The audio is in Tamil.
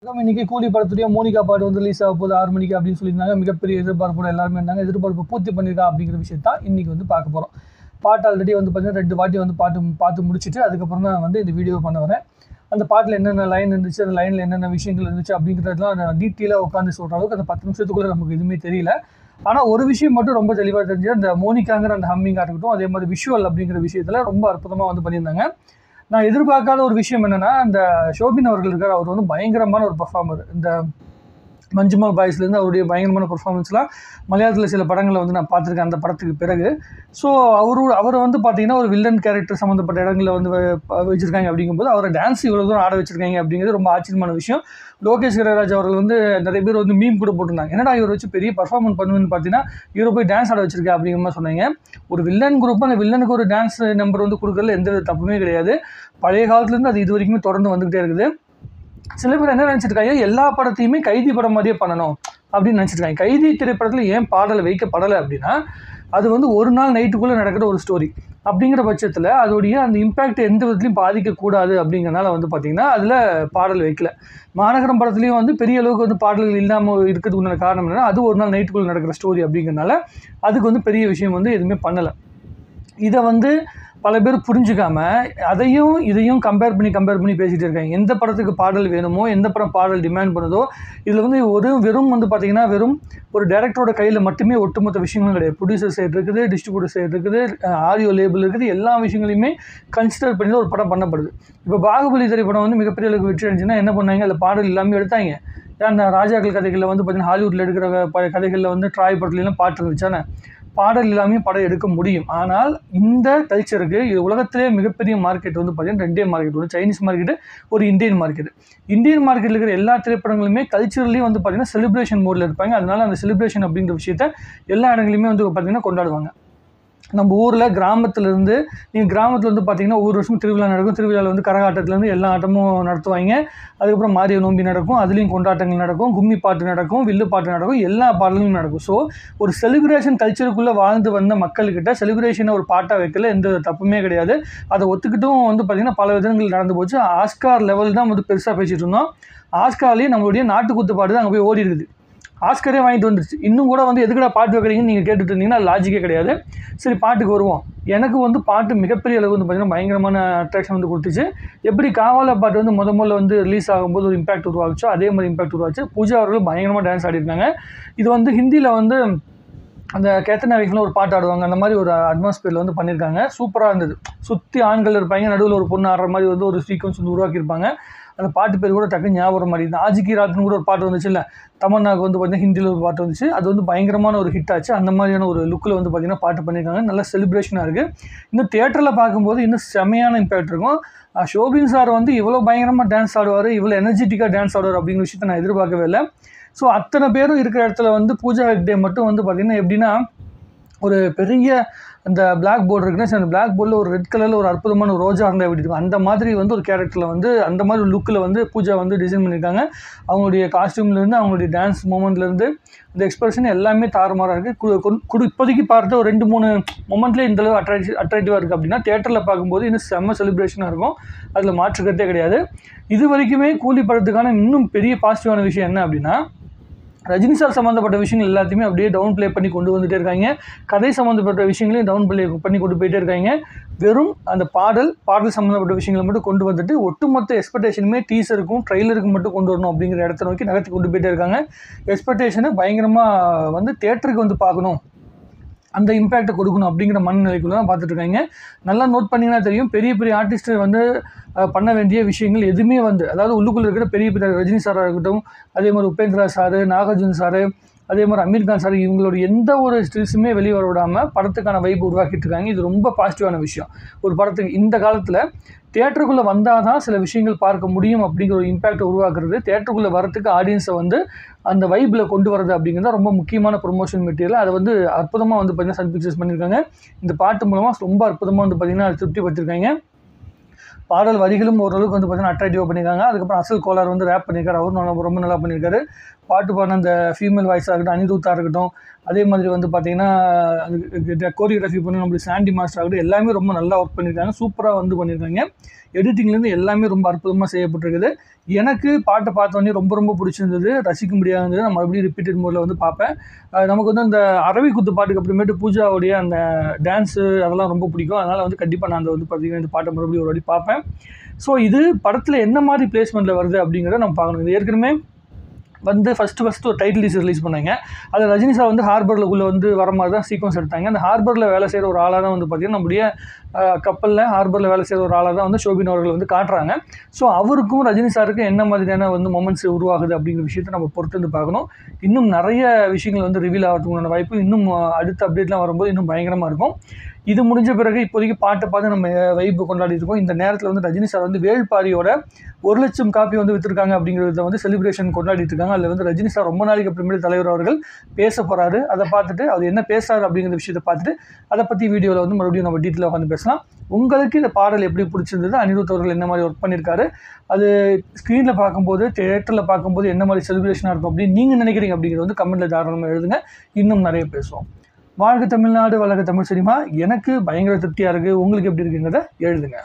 இன்னைக்கு கூலி படத்துடைய மோனிகா பாட்டு வந்து ரிலீஸ் ஆக போகுது 6 மணிக்கு அப்படின்னு சொல்லியிருந்தாங்க. மிகப்பெரிய எதிர்பார்ப்போட எல்லாருமே இருந்தாங்க. எதிர்பார்ப்பு பூர்த்தி பண்ணியிருக்கா அப்படிங்கிற விஷயத்தான் இன்னைக்கு வந்து பார்க்க போகிறோம். பாட்டு ஆல்ரெடி வந்து பார்த்தீங்கன்னா 2 வாட்டி வந்து பார்த்து முடிச்சுட்டு அதுக்கப்புறம் தான் வந்து இந்த வீடியோ பண்ண வரேன். அந்த பாட்டில் என்னென்ன லைன் இருந்துச்சு, அந்த லைனில் என்னென்ன விஷயங்கள் இருந்துச்சு அப்படிங்கிறதுலாம் நான் டீட்டெயிலாக உட்காந்து சொல்கிற அளவுக்கு அந்த 10 நிமிஷத்துக்குள்ளே நமக்கு எதுவுமே தெரியல. ஆனால் ஒரு விஷயம் மட்டும் ரொம்ப தெளிவாக தெரிஞ்சு, அந்த மோனிகாங்கிற அந்த ஹம்மிங்காக இருக்கட்டும், அதே மாதிரி விஷுவல் அப்படிங்கிற விஷயத்தில் ரொம்ப அற்புதமாக வந்து பண்ணியிருந்தாங்க. நான் எதிர்பார்க்காத ஒரு விஷயம் என்னென்னா, இந்த ஷோபின் அவர்கள் இருக்கார், அவர் வந்து பயங்கரமான ஒரு பர்ஃபார்மர். இந்த மஞ்சுமல் பாய்ஸ்லேருந்து அவருடைய பயங்கரமான பர்ஃபார்மன்ஸ்லாம் மலையாளத்தில் சில படங்களை வந்து நான் பார்த்துருக்கேன் அந்த படத்துக்கு பிறகு. ஸோ அவரை வந்து பார்த்தீங்கன்னா ஒரு வில்லன் கேரக்டர் சம்மந்தப்பட்ட இடங்களில் வந்து வச்சுருக்காங்க. அப்படிங்கும்போது அவரை டான்ஸ் இவ்வளோ தூரம் ஆட வச்சுருக்காங்க அப்படிங்கிறது ரொம்ப ஆச்சரியமான விஷயம். லோகேஷ் கனகராஜ் அவர்கள் வந்து நிறைய பேர் வந்து மீம் கூட போட்டிருந்தாங்க. என்னடா இவர் வச்சு பெரிய பர்ஃபார்மன்ஸ் பண்ணுவேன்னு பார்த்தீங்கன்னா இவரை போய் டான்ஸ் ஆட வச்சிருக்கேன் அப்படிங்கிற மாதிரி சொன்னாங்க. ஒரு வில்லன் குரூப் அந்த வில்லனுக்கு ஒரு டான்ஸ் நம்பர் வந்து கொடுக்கறதுல எந்த தப்புமே கிடையாது. பழைய காலத்துலேருந்து அது இது வரைக்குமே தொடர்ந்து வந்துகிட்டே இருக்குது. சில பேர் என்ன நினச்சிருக்காங்க, எல்லா படத்தையுமே கைதி படம் மாதிரியே பண்ணணும் அப்படின்னு நினச்சிருக்காங்க. கைதி திரைப்படத்தில் ஏன் பாடல் வைக்கப்படலை அப்படின்னா, அது வந்து ஒரு நாள் நைட்டுக்குள்ளே நடக்கிற ஒரு ஸ்டோரி. அப்படிங்கிற பட்சத்தில் அதோடைய அந்த இம்பேக்ட் எந்த விதத்துலையும் பாதிக்கக்கூடாது அப்படிங்கிறனால வந்து பார்த்திங்கன்னா அதில் பாடல் வைக்கல. மாநகரம் படத்துலேயும் வந்து பெரிய அளவுக்கு வந்து பாடல்கள் இல்லாமல் இருக்கிறதுக்கு உண்டான காரணம் என்னென்னா, அது ஒரு நாள் நைட்டுக்குள்ளே நடக்கிற ஸ்டோரி அப்படிங்கிறனால அதுக்கு வந்து பெரிய விஷயம் வந்து எதுவுமே பண்ணலை. இதை வந்து பல பேர் புரிஞ்சுக்காம அதையும் இதையும் கம்பேர் பண்ணி பேசிகிட்டு இருக்காங்க. எந்த படத்துக்கு பாடல் வேணுமோ, எந்த படம் பாடல் டிமாண்ட் பண்ணுதோ, இதில் வந்து வெறும் வந்து பார்த்திங்கன்னா வெறும் ஒரு டைரக்டரோட கையில் மட்டுமே ஒட்டுமொத்த விஷயங்களும் கிடையாது. ப்ரொடியூசர் சைடு இருக்குது, டிஸ்ட்ரிபியூட்டர் சைடு இருக்குது, ஆடியோ லேபிள் இருக்குது, எல்லா விஷயங்களையுமே கன்சிடர் பண்ணி ஒரு படம் பண்ணப்படுது. இப்போ பாகுபலி திரைப்படம் வந்து மிகப்பெரிய அளவுக்கு வெற்றி அடைஞ்சுன்னா என்ன பண்ணாங்க, அதில் பாடல் எல்லாமே எடுத்தாங்க. ஏன்னா ராஜாக்கள் கதைகளில் வந்து பார்த்திங்கன்னா ஹாலிவுட்டில் எடுக்கிற கதைகளில் வந்து ட்ராய் படத்துலாம் பாட்டு இருந்துச்சானே, பாடல் இல்லாமே படம் எடுக்க முடியும். ஆனால் இந்த கல்ச்சருக்கு இது உலகத்திலே மிகப்பெரிய மார்க்கெட் வந்து பார்த்திங்கன்னா 2 மார்க்கெட். ஒரு சைனீஸ் மார்க்கெட்டு, ஒரு இந்தியன் மார்க்கெட். இந்தியன் மார்க்கெட்டில் இருக்கிற எல்லா திரைப்படங்களுமே கல்ச்சரலையும் வந்து பார்த்திங்கன்னா செலிப்ரேஷன் மோடில் இருப்பாங்க. அதனால அந்த செலிப்ரேஷன் அப்படிங்கிற விஷயத்த எல்லா இடங்களையுமே வந்து பார்த்திங்கன்னா கொண்டாடுவாங்க. நம்ம ஊரில் கிராமத்துலேருந்து நீங்கள் கிராமத்தில் வந்து பார்த்திங்கன்னா ஒவ்வொரு வருஷமும் திருவிழா நடக்கும். திருவிழாவில் வந்து கரகாட்டத்துலேருந்து எல்லா ஆட்டமும் நடத்துவாங்க. அதுக்கப்புறம் மாரிய நோம்பி நடக்கும், அதுலேயும் கொண்டாட்டங்கள் நடக்கும், கும்மி பாட்டு நடக்கும், வில்லு பாட்டு நடக்கும், எல்லா பாடல்களும் நடக்கும். ஸோ ஒரு செலிப்ரேஷன் கல்ச்சருக்குள்ளே வாழ்ந்து வந்த மக்கள்கிட்ட செலிப்ரேஷனை ஒரு பாட்டாக வைக்கல எந்த தப்புமே கிடையாது. அதை ஒத்துக்கிட்டும் வந்து பார்த்திங்கன்னா பல விதங்கள் நடந்து போச்சு. ஆஸ்கார் லெவல் தான் வந்து பெருசாக பேசிகிட்டு இருந்தோம். ஆஸ்கார்லேயும் நம்மளுடைய நாட்டுக்குத்து பாட்டு தான் அங்கே போய் ஓடி இருக்குது. ஆஸ்கரே வாங்கிட்டு வந்துருச்சு. இன்னும் கூட வந்து எதுக்கடா பாட்டு வைக்கிறீங்கன்னு நீங்கள் கேட்டுட்டு இருந்தீங்கன்னா லாஜிக்கே கிடையாது. சரி, பாட்டுக்கு வருவோம். எனக்கு வந்து பாட்டு மிகப்பெரிய அளவு வந்து பார்த்திங்கன்னா பயங்கரமான அட்ராக்ஷன் வந்து கொடுத்துச்சு. எப்படி காவால பாட்டு வந்து முதல்ல வந்து ரிலீஸ் ஆகும்போது ஒரு இம்பாக்ட் உருவாச்சோ அதே மாதிரி இம்பாக்ட் உருவாச்சு. பூஜா அவர்கள் பயங்கரமாக டான்ஸ் ஆடிருக்காங்க. இது வந்து ஹிந்தியில் வந்து அந்த கேத்தனா வைஃப்ல ஒரு பாட்டு ஆடுவாங்க, அந்த மாதிரி ஒரு அட்மாஸ்பியரில் வந்து பண்ணியிருக்காங்க. சூப்பராக இருந்தது. சுற்றி ஆண்கள் இருப்பாங்க, நடுவில் ஒரு பொண்ணு ஆடுற மாதிரி வந்து ஒரு சீக்வன்ஸ் வந்து உருவாக்கியிருப்பாங்க. அந்த பாட்டு பேர் கூட டக்கு ஞாபகம் மாதிரி தான். ஆஜிக்கி ராத்னு கூட ஒரு பாட்டு வந்துச்சு இல்லை, தமன்னாவுக்கு வந்து பார்த்திங்கன்னா ஹிந்தியில் ஒரு பாட்டு வந்துச்சு. அது வந்து பயங்கரமான ஒரு ஹிட் ஆச்சு. அந்த மாதிரியான ஒரு லுக்கில் வந்து பார்த்திங்கன்னா பாட்டு பண்ணியிருக்காங்க. நல்லா செலிப்ரேஷனாக இருக்குது. இன்னும் தியேட்டரில் பார்க்கும்போது இன்னும் செமையான இம்பேக்ட் இருக்கும். ஷோபின் சார் வந்து இவ்வளோ பயங்கரமாக டான்ஸ் ஆடுவார், இவ்வளோ எனர்ஜெட்டிக்காக டான்ஸ் ஆடுவார் அப்படிங்கிற விஷயத்தை நான் எதிர்பார்க்கவே இல்லை. ஸோ அத்தனை பேரும் இருக்கிற இடத்துல வந்து பூஜா ஹெக்டே மட்டும் வந்து பார்த்திங்கன்னா எப்படின்னா, ஒரு பெரிய அந்த பிளாக் போர்டு இருக்குன்னா, அந்த பிளாக் போர்டில் ஒரு ரெட் கலரில் ஒரு அற்புதமான ஒரு ரோஜா இருந்தால் எப்படி இருக்கும், அந்த மாதிரி வந்து ஒரு கேரக்டரில் வந்து அந்த மாதிரி ஒரு லுக்கில் வந்து பூஜா வந்து டிசைன் பண்ணியிருக்காங்க. அவங்களுடைய காஸ்டியூம்லேருந்து, அவங்களுடைய டான்ஸ் மூமெண்ட்லேருந்து, இந்த எக்ஸ்பிரஷன் எல்லாமே தாறுமாறாக இருக்குது. இப்போதைக்கு பார்த்து ஒரு 2-3 மொமெண்ட்லேயே இந்தளவு அட்ராக்டிவாக இருக்குது அப்படின்னா, தியேட்டரில் பார்க்கும்போது இன்னும் செம்ம செலிப்ரேஷனாக இருக்கும். அதில் மாற்றுக்கிறதே கிடையாது. இது வரைக்குமே கூலி படத்துக்கான இன்னும் பெரிய பாசிட்டிவான விஷயம் என்ன அப்படின்னா, ரஜினி சார் சம்மந்தப்பட்ட விஷயங்கள் எல்லாத்தையுமே அப்படியே டவுன் ப்ளே பண்ணி கொண்டு வந்துகிட்டே இருக்காங்க. கதை சம்மந்தப்பட்ட விஷயங்களையும் டவுன் ப்ளே பண்ணி கொண்டு போயிட்டே இருக்காங்க. வெறும் அந்த பாடல் சம்மந்தப்பட்ட விஷயங்களை மட்டும் கொண்டு வந்துட்டு ஒட்டுமொத்த எக்ஸ்பெக்டேஷனுமே டீசருக்கும் ட்ரெய்லருக்கும் மட்டும் கொண்டு வரணும் அப்படிங்கிற இடத்த நோக்கி நகர்த்தி கொண்டு போயிட்டே இருக்காங்க. எக்ஸ்பெக்டேஷனை பயங்கரமாக வந்து தியேட்டருக்கு வந்து பார்க்கணும், அந்த இம்பேக்டை கொடுக்கணும் அப்படிங்கிற மனநிலைக்குள்ள தான் பார்த்துட்ருக்காங்க. நல்லா நோட் பண்ணிங்கன்னா தெரியும், பெரிய பெரிய ஆர்டிஸ்ட்டு வந்து பண்ண வேண்டிய விஷயங்கள் எதுவுமே வந்து, அதாவது உள்ளுக்குள்ளே இருக்கிற பெரிய ரஜினி சாராக இருக்கட்டும், அதே மாதிரி உபேந்திரா சார், நாகார்ஜுன சார், அதே மாதிரி அமீர் கான் சார், இவங்களோட எந்த ஒரு ஸ்டில்ஸுமே வெளியே வர விடாமல் படத்துக்கான வைப்பு உருவாக்கிட்டு இருக்காங்க. இது ரொம்ப பாசிட்டிவான விஷயம். ஒரு படத்துக்கு இந்த காலத்தில் தியேட்டருக்குள்ளே வந்தால் தான் சில விஷயங்கள் பார்க்க முடியும் அப்படிங்கிற ஒரு இம்பேக்டை உருவாக்குறது, தியேட்டருக்குள்ளே வரத்துக்கு ஆடியன்ஸை வந்து அந்த வைப்பில் கொண்டு வரது அப்படிங்கிறது ரொம்ப முக்கியமான ப்ரொமோஷன் மெட்டீரியல். அதை வந்து அற்புதமாக வந்து பார்த்திங்கன்னா சன் பிக்சர்ஸ் பண்ணியிருக்காங்க. இந்த பாட்டு மூலமாக ரொம்ப அற்புதமாக வந்து பார்த்திங்கன்னா திருப்தி படுத்திருக்காங்க. பாடல் வரிகளும் ஓரளவுக்கு வந்து பார்த்திங்கன்னா அட்ராக்டிவாக பண்ணியிருக்காங்க. அதுக்கப்புறம் அசல் கோலார் வந்து ரேப் பண்ணியிருக்காரு, அவரும் ரொம்ப நல்லா பண்ணியிருக்காரு. பாட்டு பாடின அந்த ஃபீமேல் வாய்ஸாக இருக்கட்டும், அனிருத்தாக இருக்கட்டும், அதே மாதிரி வந்து பார்த்திங்கன்னா கோரியோகிராஃபி பண்ணி நம்மளுடைய சாண்டி மாஸ்டர் ஆகட்டும், எல்லாமே ரொம்ப நல்லா ஒர்க் பண்ணியிருக்காங்க. சூப்பராக வந்து பண்ணியிருக்காங்க. எடிட்டிங்லேருந்து எல்லாமே ரொம்ப அற்புதமாக செய்யப்பட்டிருக்குது. எனக்கு பாட்டை பார்த்தோன்னே ரொம்ப ரொம்ப பிடிச்சிருந்தது, ரசிக்க முடியாதது. நான் மறுபடியும் ரிப்பீட்டட் மோடில் வந்து பார்ப்பேன். நமக்கு வந்து அந்த அரவி குத்து பாட்டுக்கு அப்புறமேட்டு பூஜாவுடைய அந்த டான்ஸு அதெல்லாம் ரொம்ப பிடிக்கும். அதனால் வந்து கண்டிப்பாக நான் வந்து பார்த்திங்கன்னா இந்த பாட்டை மறுபடியும் ஒரு வாட்டி பார்ப்பேன். ஸோ இது படத்தில் என்ன மாதிரி பிளேஸ்மெண்ட்டில் வருது அப்படிங்கிறத நம்ம பார்க்கணும். இது ஏற்கனவே வந்து ஃபஸ்ட்டு ஒரு டைட்டில் டீசர் ரிலீஸ் பண்ணாங்க. அதில் ரஜினி சார் வந்து ஹார்பரில் வந்து வர மாதிரி தான் சீக்வன்ஸ் எடுத்தாங்க. அந்த ஹார்பரில் வேலை செய்கிற ஒரு ஆளாக தான் வந்து பார்த்திங்கன்னா நம்முடைய கப்பலில் ஹார்பரில் வேலை செய்கிற ஒரு ஆளாக தான் வந்து ஷோபின் அவர்கள் வந்து காட்டுறாங்க. ஸோ அவருக்கும் ரஜினி சாருக்கும் என்ன மாதிரியான வந்து மொமெண்ட்ஸ் உருவாகுது அப்படிங்கிற விஷயத்தை நம்ம பொறுத்து வந்து பார்க்கணும். இன்னும் நிறைய விஷயங்கள் வந்து ரிவீல் ஆகிறதுக்கான வாய்ப்பு இன்னும் அடுத்த அப்டேட்லாம் வரும்போது இன்னும் பயங்கரமாக இருக்கும். இது முடிஞ்ச பிறகு இப்போதைக்கு பாட்டை பார்த்து நம்ம வைப்பு கொண்டாடி இருக்கோம். இந்த நேரத்தில் வந்து ரஜினி சார் வந்து வேள்பாரியோட 1,00,000 காப்பி வந்து விற்றுருக்காங்க அப்படிங்கிறத வந்து செலிப்ரேஷன் கொண்டாடிட்டு இருக்காங்க. அதில் வந்து ரஜினி சார் ரொம்ப நாளைக்கு அப்புறமேட்டு தலைவர் அவர்கள் பேச போகிறாரு. அதை பார்த்துட்டு அவர் என்ன பேசுகிறாரு அப்படிங்கிற விஷயத்தை பார்த்துட்டு அதை பற்றி வீடியோவில் வந்து மறுபடியும் நம்ம டீட்டெயிலாக உட்காந்து பேசலாம். உங்களுக்கு இந்த பாடல் எப்படி பிடிச்சிருந்தது, அனிருத் அவர்கள் என்ன மாதிரி ஒர்க் பண்ணியிருக்காரு, அது ஸ்க்ரீனில் பார்க்கும்போது தியேட்டரில் பார்க்கும்போது என்ன மாதிரி செலிப்ரேஷனாக இருக்கும் அப்படின்னு நீங்கள் நினைக்கிறீங்க அப்படிங்கிறது வந்து கமெண்ட்டில் தாராளமாக எழுதுங்க. இன்னும் நிறைய பேசுவோம். வாழ்க தமிழ்நாடு, வளர்க தமிழ் சினிமா. எனக்கு பயங்கர திருப்தியாக இருக்குது. உங்களுக்கு எப்படி இருக்குங்கிறத எழுதுங்க.